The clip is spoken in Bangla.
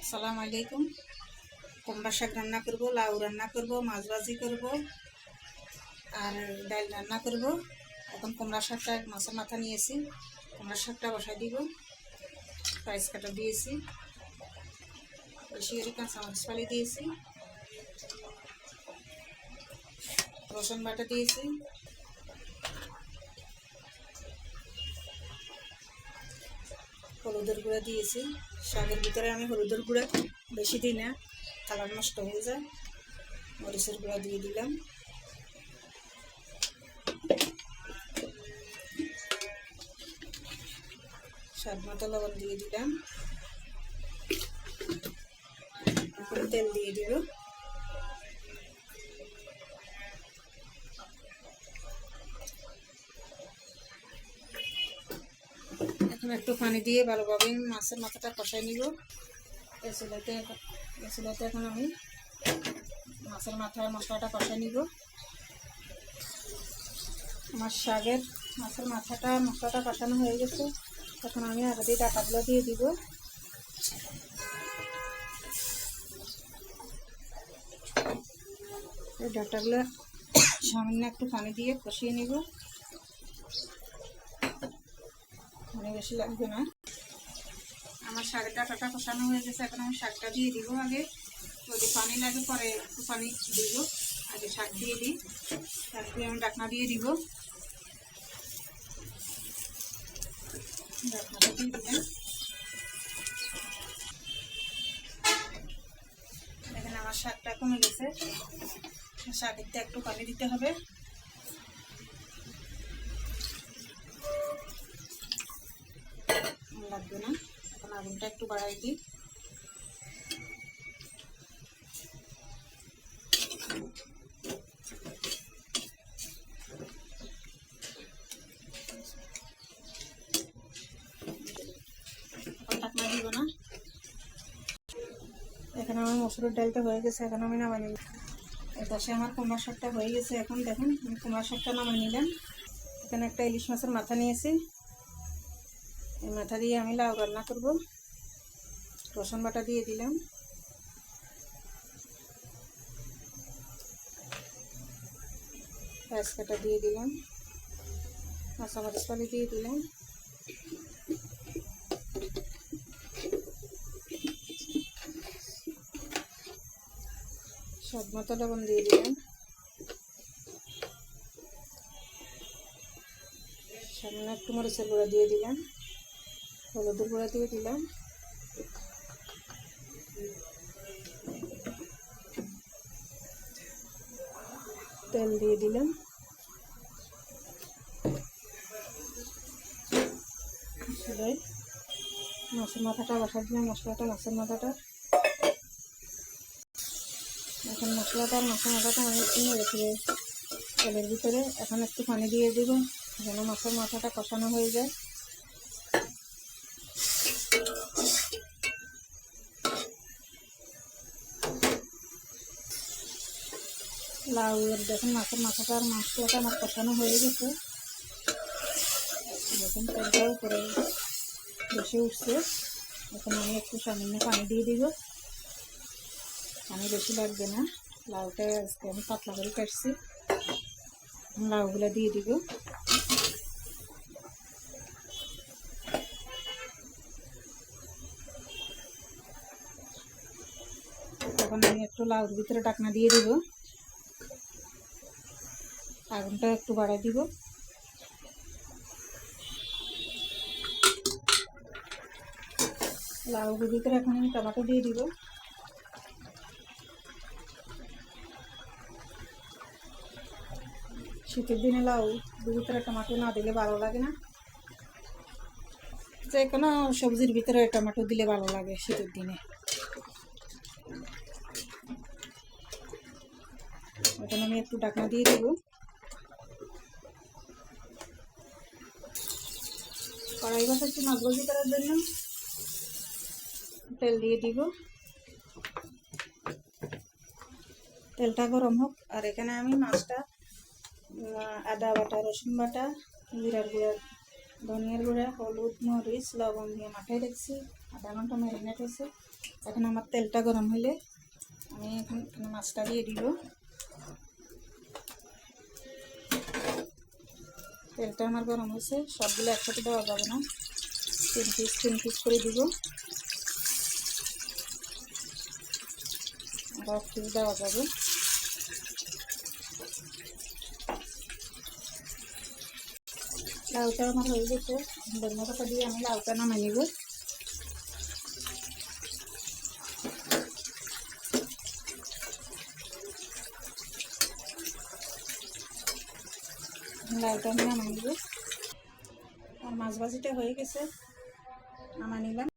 আসসালামু আলাইকুম। কুমড়া শাক রান্না করব, লাউ রান্না করব, মাছ ভাজি করব আর ডাল রান্না করব। এখন কুমড়া শাকটা মাছের মাথা নিয়েছি, কুমড়া শাকটা বসাই দিব। প্রাইস কাটা দিয়েছি, বেশি করে কাঁচামরিচ ফালি দিয়েছি, রসুন বাটা দিয়েছি, হলুদের গুঁড়া দিয়েছি। শাকের ভিতরে আমি হলুদের গুঁড়া বেশি দিই না, কালার নষ্ট হয়ে যায়। মরিচের গুঁড়া দিয়ে দিলাম, স্বাদ মতো লবণ দিয়ে দিলাম, এখন তেল দিয়ে দিব। এখন একটু পানি দিয়ে ভালোভাবে মাছের মাথাটা কষাই নিব। এসিলাতে এখন আমি মাছের মশলাটা কষাই নিব। আমার মাছের মশলাটা কষানো হয়ে গেছে। এখন আমি আগে দিয়ে ডাটাগুলো দিয়ে দিব। এই ডাটাগুলো সামান্য একটু পানি দিয়ে কষিয়ে নিব, পানি বেশি লাগবে না। আমার শাকের ডাটাটা কষানো হয়ে গেছে। এখন আমি শাকটা দিয়ে দিব। আগে যদি পানি লাগে পরে একটু পানি দিব, আগে শাক দিয়ে দিই। শাক দিয়ে আমি ঢাকনা দিয়ে দিব। ঢাকনাটা দিয়ে দিলাম। দেখেন আমার শাকটা কমে গেছে। শাকেরতে একটু পানি দিতে হবে। লাগবে না, এখন আগুনটা একটু বাড়াই দিই। ঢাকনা দিব না। এখানে আমার মসুরের ডালটা হয়ে গেছে, এখন আমি নামাই নিলাম। এই পাশে আমার কুমড়া শাকটা হয়ে গেছে। এখন দেখুন আমি কুমড়া শাকটা নামাই নিলাম। এখানে একটা ইলিশ মাছের মাথা নিয়েছি, এই মাথা দিয়ে আমি লাউ রান্না করব। রসুন বাটা দিয়ে দিলাম, পেঁয়াজ কাটা দিয়ে দিলাম, কাঁচামরিচ ফালি দিয়ে দিলাম, স্বাদ মতো লবণ দিয়ে দিলাম, সামনে একটু মরিচের গুঁড়া দিয়ে দিলাম, হলুদের গুঁড়া দিয়ে দিলাম, তেল দিয়ে দিলাম। মাছের মাথাটা বসা দিলাম, মাছের মাথাটা। এখন মাছের মাথাটা আমি একটু রেখে তেলের ভিতরে। এখন একটু পানি দিয়ে দিব যেন মাছের মাথাটা কষানো হয়ে যায়। লাউ দেখুন মাছের মাথাটা আর মশলাটা আমার কষানো হয়ে গেছে। দেখুন তেলটা উপরে বেশি উঠছে। এখন আমি একটু সামান্য পানি দিয়ে দিব, পানি বেশি লাগবে না। লাউটা আজকে আমি পাতলা করে কাটছি, লাউগুলো দিয়ে দিব। তখন আমি একটু লাউর ভিতরে ঢাকনা দিয়ে দিব, আগুনটা একটু বাড়াই দিব। লাউর ভিতরে এখন আমি টমেটো দিয়ে দিব। শীতের দিনে লাউ ভিতরে টমেটো না দিলে ভালো লাগে না। যে কোনো সবজির ভিতরে টমেটো দিলে ভালো লাগে শীতের দিনে। এখন আমি একটু ঢাকনা দিয়ে দেব। কড়াই বসাচ্ছি মাছ ভাজি করার জন্য, তেল দিয়ে দিব। তেলটা গরম হোক। আর এখানে আমি মাছটা আদা বাটা, রসুন বাটা, জিরার গুঁড়া, ধনিয়ার গুঁড়া, হলুদ, মরিচ, লবণ দিয়ে মাখাই রাখছি। আধা ঘন্টা ম্যারিনেট হয়েছে। এখন আমার তেলটা গরম হলে আমি এখন মাছটা দিয়ে দিব। তেলটা আমার গরম হয়েছে, সবগুলো একসাথে দেওয়া যাবে না, তিন পিস করে দিব। আর 1 পিস দেওয়া যাবে। লাউটা আমার হয়ে গেছে, ধনিয়া পাতা দিয়ে আমি লাউটা নামিয়ে নিব। লাউটা আমি নামিয়ে নিব। আর মাছ ভাজিটা হয়ে গেছে, নামিয়ে নিলাম।